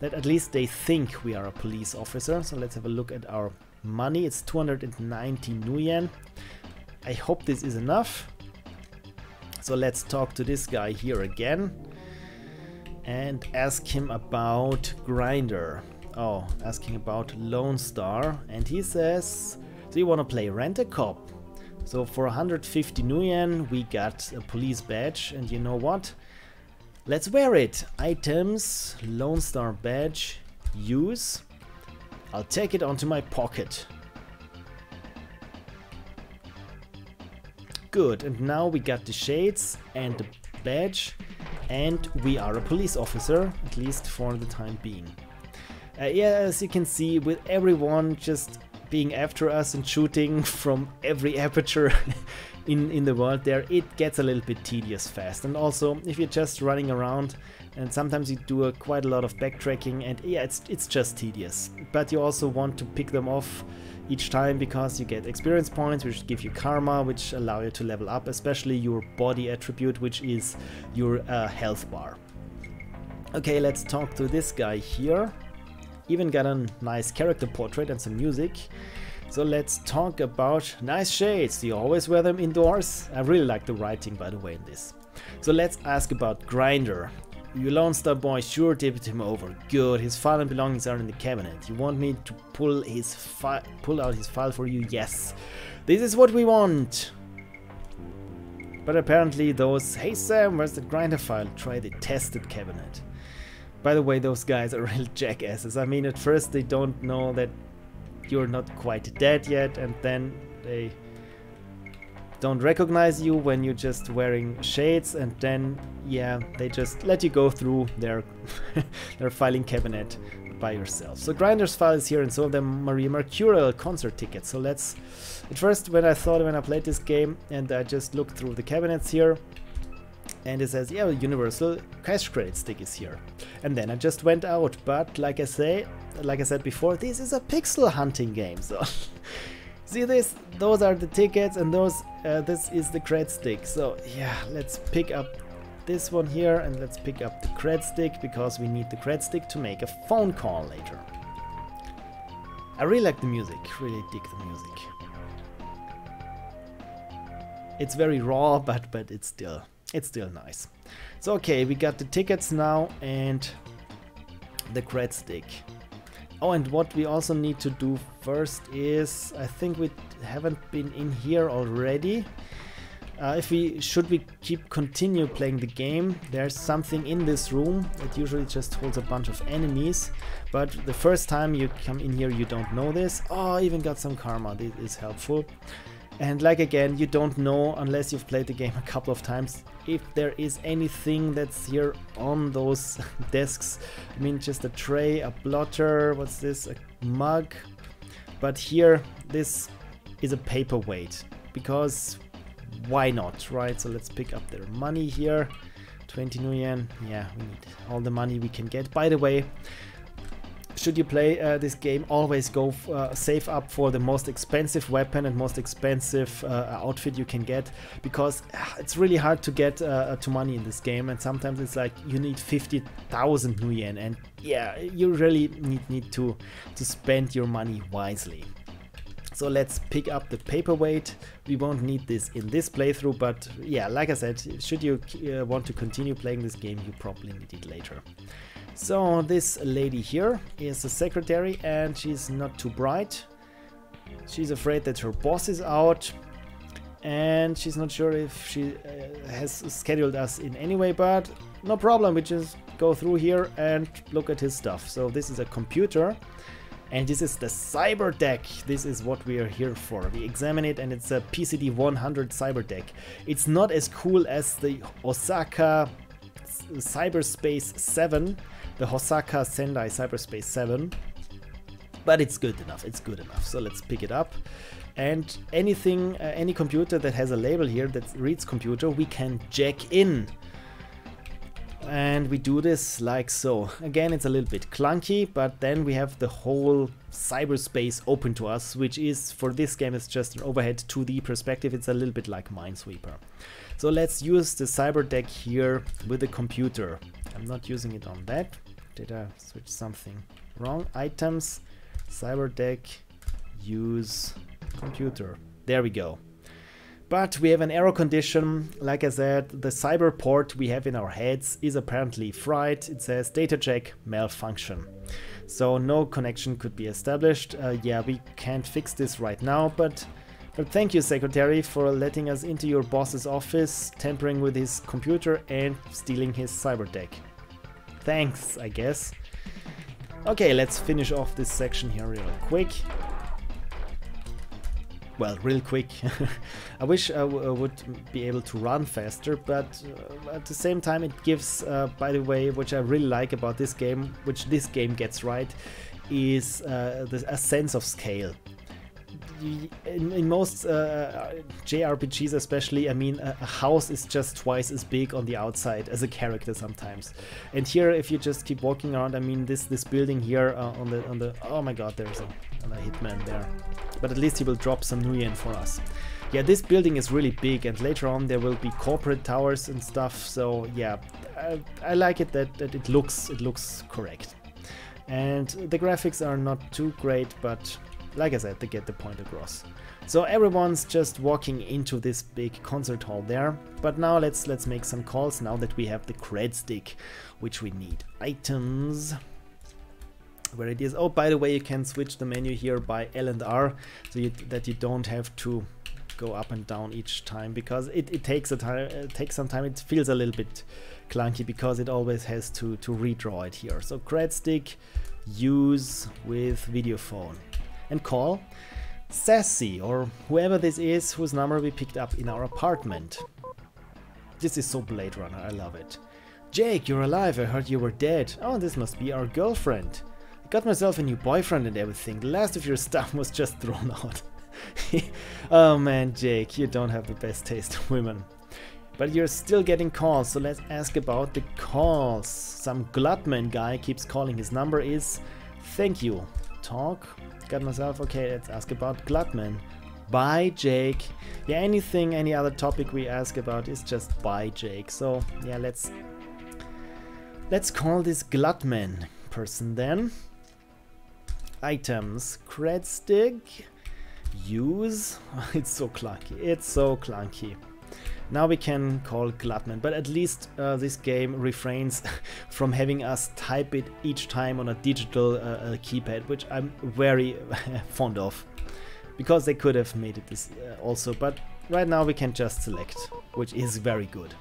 at least they think we are a police officer. So let's have a look at our money. It's 290 nuyen. I hope this is enough. So let's talk to this guy here again and ask him about Grinder. Oh, asking about Lone Star, and he says, so you want to play Rent-A-Cop? So for 150 nuyen we got a police badge, and you know what? Let's wear it. Items, Lone Star badge, use. I'll take it onto my pocket. Good, and now we got the shades and the badge, and we are a police officer, at least for the time being. Yeah, as you can see, with everyone just being after us and shooting from every aperture in the world there, it gets a little bit tedious fast. And also, if you're just running around, and sometimes you do quite a lot of backtracking, and yeah, it's just tedious. But you also want to pick them off each time, because you get experience points, which give you karma, which allow you to level up, especially your body attribute, which is your health bar. Okay, let's talk to this guy here. Even got a nice character portrait and some music. So let's talk about nice shades. Do you always wear them indoors? I really like the writing, by the way, in this. So let's ask about Grinder. You Lone Star boy sure tipped him over. Good, his file and belongings are in the cabinet. You want me to pull out his file for you? Yes. This is what we want. But apparently those, hey Sam, where's the Grinder file? Try the tested cabinet. By the way, those guys are real jackasses. I mean, at first they don't know that you're not quite dead yet, and then they don't recognize you when you're just wearing shades, and then, yeah, they just let you go through their their filing cabinet by yourself. So Grinder's file is here, and so are the Maria Mercurial concert tickets. So let's, at first when I played this game, and I just looked through the cabinets here, and it says, yeah, Universal Cash Credit stick is here. And then I just went out, but like I said before, this is a pixel hunting game, so see this? Those are the tickets, and those this is the cred stick. So yeah, let's pick up this one here, and let's pick up the cred stick, because we need the cred stick to make a phone call later. I really like the music, really dig the music. It's very raw, but it's still nice. So okay, we got the tickets now and the cred stick. Oh, and what we also need to do first is, I think we haven't been in here already. Should we continue playing the game, there's something in this room that usually just holds a bunch of enemies, but the first time you come in here you don't know this. Oh, I even got some karma, this is helpful. And like again, you don't know, unless you've played the game a couple of times, if there is anything that's here on those desks. I mean, just a tray, a blotter, what's this, a mug. But here, this is a paperweight, because why not, right? So let's pick up their money here. 20 nuyen, yeah, we need all the money we can get. By the way, should you play this game, always go save up for the most expensive weapon and most expensive outfit you can get, because it's really hard to get to money in this game, and sometimes it's like you need 50,000 new yen, and yeah, you really need to spend your money wisely. So let's pick up the paperweight. We won't need this in this playthrough, but yeah, like I said, should you want to continue playing this game, you probably need it later. So this lady here is the secretary, and she's not too bright. She's afraid that her boss is out, and she's not sure if she has scheduled us in any way, but no problem, we just go through here and look at his stuff. So this is a computer, and this is the cyber deck. This is what we are here for. We examine it, and it's a PCD 100 cyber deck. It's not as cool as the Osaka Cyberspace 7, the Osaka Sendai Cyberspace 7, but it's good enough. It's good enough. So let's pick it up. And anything, any computer that has a label here that reads computer, we can jack in. And we do this like so. Again, it's a little bit clunky, but then we have the whole cyberspace open to us, which is, for this game, it's just an overhead 2D perspective. It's a little bit like Minesweeper. So let's use the cyber deck here with the computer. I'm not using it on that. Did I switch something wrong? Items, cyber deck, use computer. There we go. But we have an error condition. Like I said, the cyber port we have in our heads is apparently fried. It says data check malfunction. So no connection could be established. Yeah, we can't fix this right now, but thank you, secretary, for letting us into your boss's office, tampering with his computer and stealing his cyber deck. Thanks, I guess. Okay, let's finish off this section here real quick. Well, real quick. I wish I would be able to run faster, but at the same time it gives, by the way, which I really like about this game, which this game gets right, is a sense of scale. In most JRPGs especially, I mean, a house is just twice as big on the outside as a character sometimes. And here, if you just keep walking around, I mean, this building here on the oh my god, there's a hitman there. But at least he will drop some new yen for us. Yeah, this building is really big, and later on there will be corporate towers and stuff. So yeah, I like it that it looks correct. And the graphics are not too great, but like I said, they get the point across. So everyone's just walking into this big concert hall there. But now let's make some calls now that we have the cred stick, which we need. Items. Where it is. Oh, by the way, you can switch the menu here by L and R, so that you don't have to go up and down each time, because it takes some time. It feels a little bit clunky because it always has to redraw it here. So cred stick, use with video phone, and call Sassy, or whoever this is, whose number we picked up in our apartment. This is so Blade Runner, I love it. Jake, you're alive, I heard you were dead. Oh, this must be our girlfriend. Got myself a new boyfriend and everything. The last of your stuff was just thrown out. Oh man, Jake, you don't have the best taste of women. But you're still getting calls, so let's ask about the calls. Some Glutman guy keeps calling. His number is thank you. Talk. Got myself. Okay, let's ask about Glutman. Bye, Jake. Yeah, any other topic we ask about is just bye, Jake. So yeah, let's call this Glutman person then. Items, cred stick, use. It's so clunky. It's so clunky. Now we can call Glutman, but at least this game refrains from having us type it each time on a digital keypad, which I'm very fond of, because they could have made it this also. But right now we can just select, which is very good.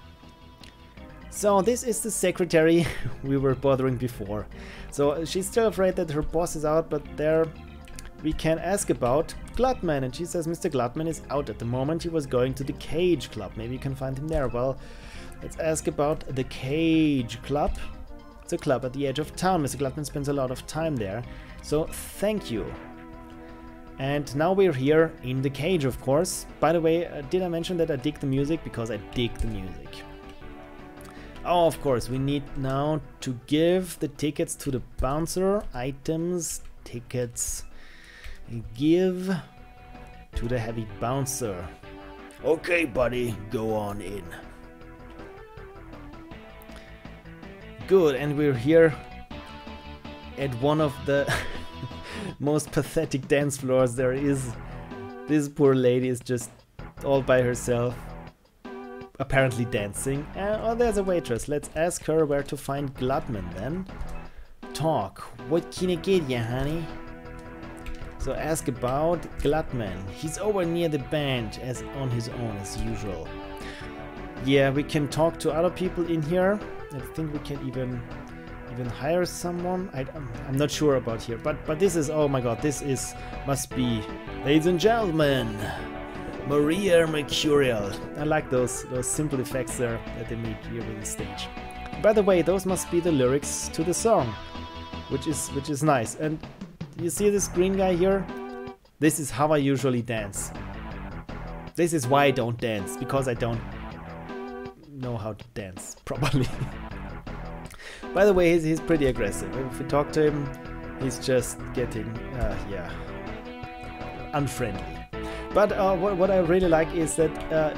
So this is the secretary we were bothering before. So she's still afraid that her boss is out, but there we can ask about Glutman, and she says Mr. Glutman is out at the moment. He was going to the Cage Club. Maybe you can find him there. Well, let's ask about the Cage Club. It's a club at the edge of town. Mr. Glutman spends a lot of time there. So thank you. And now we're here in the cage, of course. By the way, did I mention that I dig the music? Because I dig the music. Oh, of course, we need now to give the tickets to the bouncer. Items, tickets, give to the heavy bouncer. Okay, buddy, go on in. Good, and we're here at one of the most pathetic dance floors there is. This poor lady is just all by herself, apparently dancing. Oh, there's a waitress. Let's ask her where to find Glutman then. Talk. What can I get ya, honey? So ask about Glutman. He's over near the band as on his own as usual. Yeah, we can talk to other people in here. I think we can even hire someone. I'm not sure about here, but this is, oh my god, this is must be, ladies and gentlemen, Maria Mercurial. I like those simple effects there that they made here with the stage. By the way, those must be the lyrics to the song, which is nice. And you see this green guy here? This is how I usually dance. This is why I don't dance, because I don't know how to dance properly. By the way, he's pretty aggressive. If we talk to him, he's just getting, yeah, unfriendly. But what I really like is that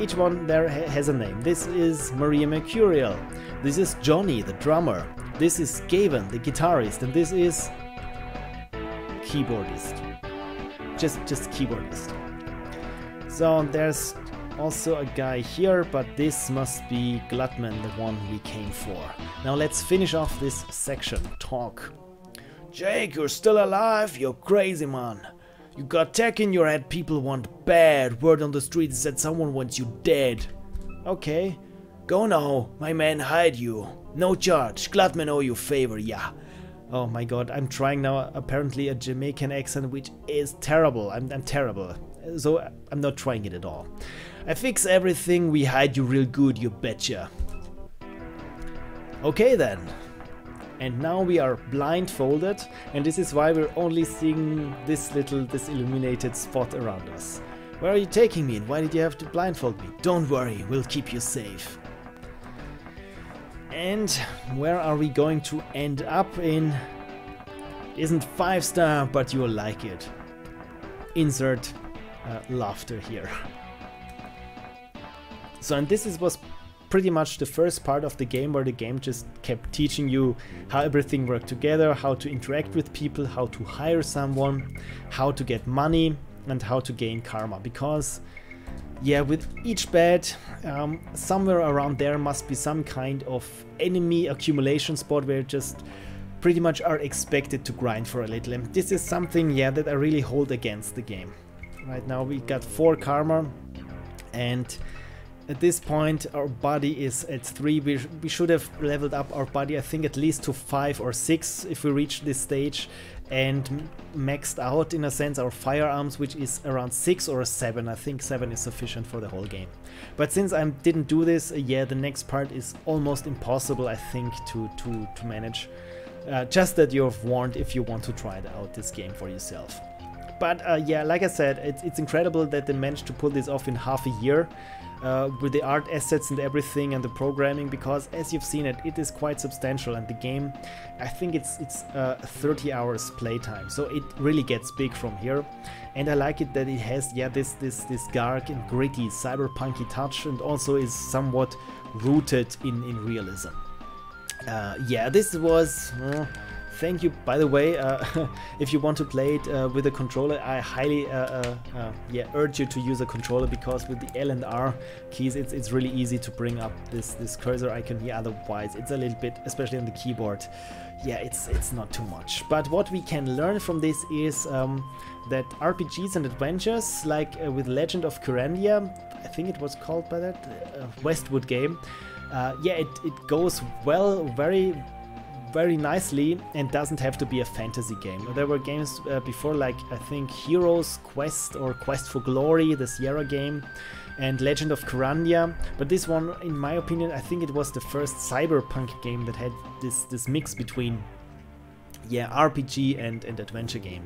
each one there has a name. This is Maria Mercurial. This is Johnny, the drummer. This is Gavin, the guitarist, and this is keyboardist. Just keyboardist. So there's also a guy here, but this must be Glutman, the one we came for. Now let's finish off this section. Talk. Jake, you're still alive? You're crazy, man. You got tech in your head people want bad. Word on the street is that someone wants you dead. Okay. Go now. My men hide you. No charge. Glutman owe you favor, yeah. Oh my god, I'm trying now apparently a Jamaican accent, which is terrible. I'm terrible. So I'm not trying it at all. I fix everything, we hide you real good, you betcha. Okay then. And now we are blindfolded, and this is why we're only seeing this illuminated spot around us. Where are you taking me and why did you have to blindfold me? Don't worry, we'll keep you safe. And where are we going to end up in? Isn't 5-star, but you'll like it. Insert laughter here. So, and this was pretty much the first part of the game, where the game just kept teaching you how everything worked together, how to interact with people, how to hire someone, how to get money, and how to gain karma. Because, yeah, with each bed, somewhere around there must be some kind of enemy accumulation spot where you just pretty much are expected to grind for a little. And this is something, yeah, that I really hold against the game. Right now we got 4 karma, and at this point our body is at 3. We should have leveled up our body, I think, at least to 5 or 6 if we reach this stage, and maxed out in a sense our firearms, which is around 6 or 7. I think 7 is sufficient for the whole game. But since I didn't do this, yeah, the next part is almost impossible, I think, to manage. Just that you're warned if you want to try out this game for yourself. But yeah, like I said, it's incredible that they managed to pull this off in half a year. With the art assets and everything and the programming, because as you've seen it is quite substantial, and the game, I think it's 30 hours playtime, so it really gets big from here. And I like it that it has, yeah, this dark and gritty cyberpunky touch, and also is somewhat rooted in realism. Yeah, this was thank you, by the way. If you want to play it with a controller, I highly yeah, urge you to use a controller, because with the L and R keys it's really easy to bring up this cursor icon here. Otherwise it's a little bit, especially on the keyboard, yeah, it's not too much. But what we can learn from this is that RPGs and adventures, like with Legend of Kyrandia, I think it was called by that, Westwood game, yeah, it goes well, very nicely, and doesn't have to be a fantasy game. There were games before, like I think Heroes Quest or Quest for Glory, the Sierra game, and Legend of Kyrandia. But this one, in my opinion, I think it was the first cyberpunk game that had this mix between, yeah, RPG and adventure game.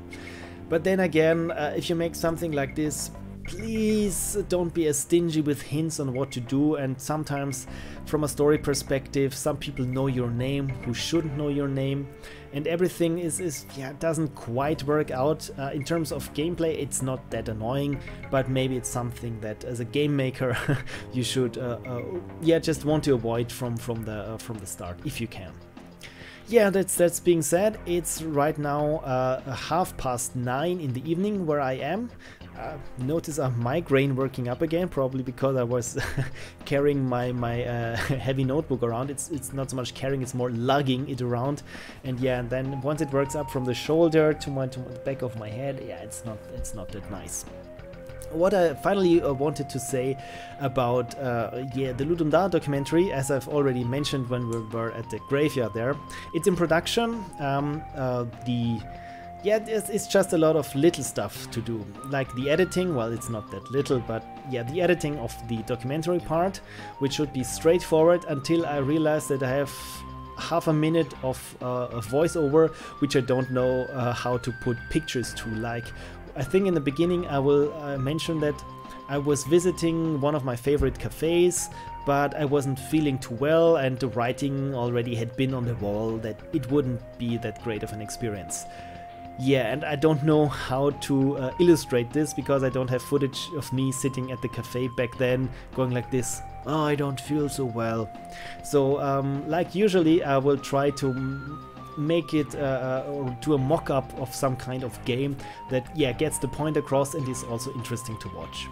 But then again, if you make something like this, please don't be as stingy with hints on what to do. And sometimes from a story perspective, some people know your name who shouldn't know your name, and everything yeah, doesn't quite work out. In terms of gameplay, it's not that annoying, but maybe it's something that as a game maker you should yeah, just want to avoid from the start if you can. Yeah, that's being said, it's right now 9:30 in the evening where I am. Notice a migraine working up again, probably because I was carrying my heavy notebook around. It's not so much carrying, it's more lugging it around. And yeah, and then once it works up from the shoulder to the back of my head, yeah, it's not that nice. What I finally wanted to say about yeah, the Ludum Dare documentary, as I've already mentioned when we were at the graveyard there, it's in production. Yeah, it's just a lot of little stuff to do, like the editing. Well, it's not that little, but yeah, the editing of the documentary part, which should be straightforward until I realize that I have half a minute of voiceover, which I don't know how to put pictures to. Like, I think in the beginning I will mention that I was visiting one of my favorite cafes, but I wasn't feeling too well, and the writing already had been on the wall that it wouldn't be that great of an experience. Yeah, and I don't know how to illustrate this because I don't have footage of me sitting at the cafe back then going like this. Oh, I don't feel so well. So like usually I will try to make it or do a mock-up of some kind of game that, yeah, gets the point across and is also interesting to watch.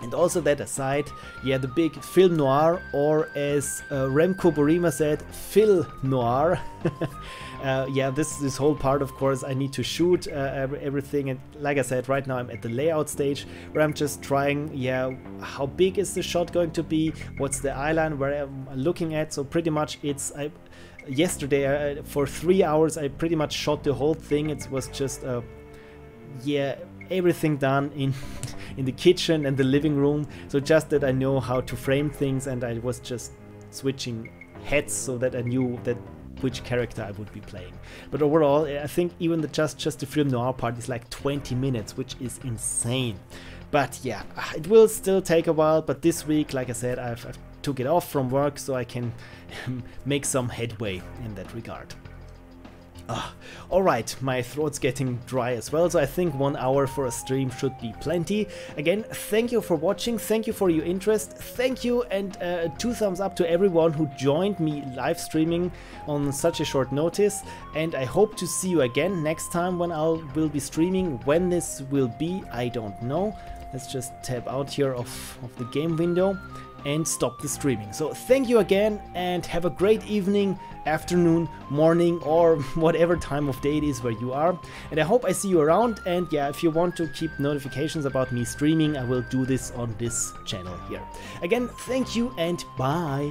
And also that aside, yeah, the big film noir, or as Remco Borima said, Phil Noir. Yeah, this whole part, of course, I need to shoot everything, and like I said, right now I'm at the layout stage where I'm just trying, yeah, how big is the shot going to be, what's the eyeline where I'm looking at. So pretty much it's yesterday for 3 hours I pretty much shot the whole thing. It was just yeah, everything done in in the kitchen and the living room, so just that I know how to frame things, and I was just switching heads so that I knew that which character I would be playing. But overall, I think even just the film noir part is like 20 minutes, which is insane. But yeah, it will still take a while, but this week, like I said, I've took it off from work so I can make some headway in that regard. Alright, my throat's getting dry as well, so I think 1 hour for a stream should be plenty. Again, thank you for watching, thank you for your interest, thank you, and 2 thumbs up to everyone who joined me live streaming on such a short notice, and I hope to see you again next time when I will be streaming. When this will be, I don't know. Let's just tab out here of the game window and stop the streaming. So thank you again, and have a great evening, afternoon, morning, or whatever time of day it is where you are. And I hope I see you around, and yeah, if you want to keep notifications about me streaming, I will do this on this channel here. Again, thank you and bye!